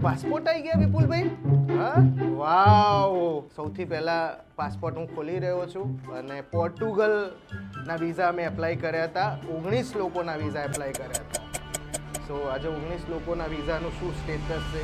Passport આવી ગયા વિપુલભાઈ? હા, વાવ! સૌથી પહેલા પાસપોર્ટ હું ખોલી રહ્યો છું અને પોર્ટુગલના વિઝા મેં એપ્લાય કર્યા હતા. 19 લોકોના વિઝા એપ્લાય કર્યા હતા. સો આજે 19 લોકોના વિઝાનું શું સ્ટેટસ છે?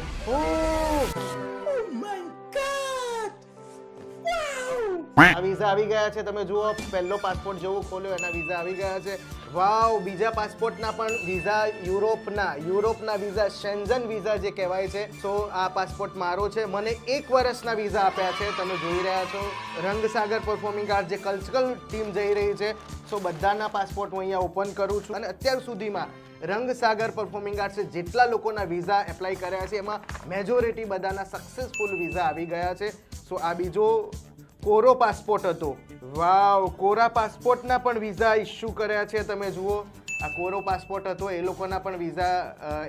આ વિઝા આવી ગયા છે. તમે જુઓ, પહેલો પાસપોર્ટ જેવો ખોલ્યો એના વિઝા આવી ગયા છે. વાવ! બીજા પાસપોર્ટના પણ વિઝા યુરોપના વિઝા, શેન્ઝન વિઝા જે કહેવાય છે. સો આ પાસપોર્ટ મારો છે. મને 1 વર્ષના વિઝા આપ્યા છે. તમે જોઈ રહ્યા છો રંગસાગર પરફોર્મિંગ આર્ટ જે કલ્ચરલ ટીમ જઈ રહી છે. સો બધાના પાસપોર્ટ હું અહીંયા ઓપન કરું છું અને અત્યાર સુધીમાં રંગસાગર પરફોર્મિંગ આર્ટ્સે જેટલા લોકોના વિઝા એપ્લાય કર્યા છે એમાં મેજોરિટી બધાના સક્સેસફુલ વિઝા આવી ગયા છે. સો આ બીજો કોરો પાસપોર્ટ હતો. વાવ! કોરા પાસપોર્ટના પણ વિઝા ઇસ્યુ કર્યા છે. તમે જુઓ, આ કોરો પાસપોર્ટ હતો એ લોકોના પણ વિઝા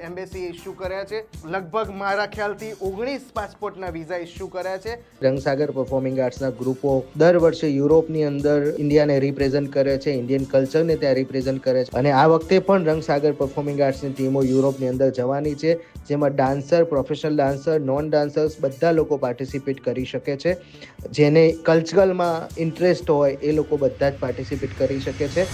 એમ્બેસી ઇસ્યુ કર્યા છે. લગભગ મારા ખ્યાલથી 19 પાસપોર્ટના વિઝા ઇસ્યુ કર્યા છે. રંગસાગર પરફોર્મિંગ આર્ટ્સના ગ્રુપો દર વર્ષે યુરોપની અંદર ઇન્ડિયાને રિપ્રેઝન્ટ કરે છે, ઇન્ડિયન કલ્ચરને ત્યાં રિપ્રેઝન્ટ કરે છે અને આ વખતે પણ રંગસાગર પરફોર્મિંગ આર્ટ્સની ટીમો યુરોપની અંદર જવાની છે, જેમાં dancer, professional dancer, non dancers બધા લોકો પાર્ટિસિપેટ કરી શકે છે. જેને કલ્ચરલમાં ઇન્ટરેસ્ટ હોય એ લોકો બધા જ પાર્ટિસિપેટ કરી શકે છે.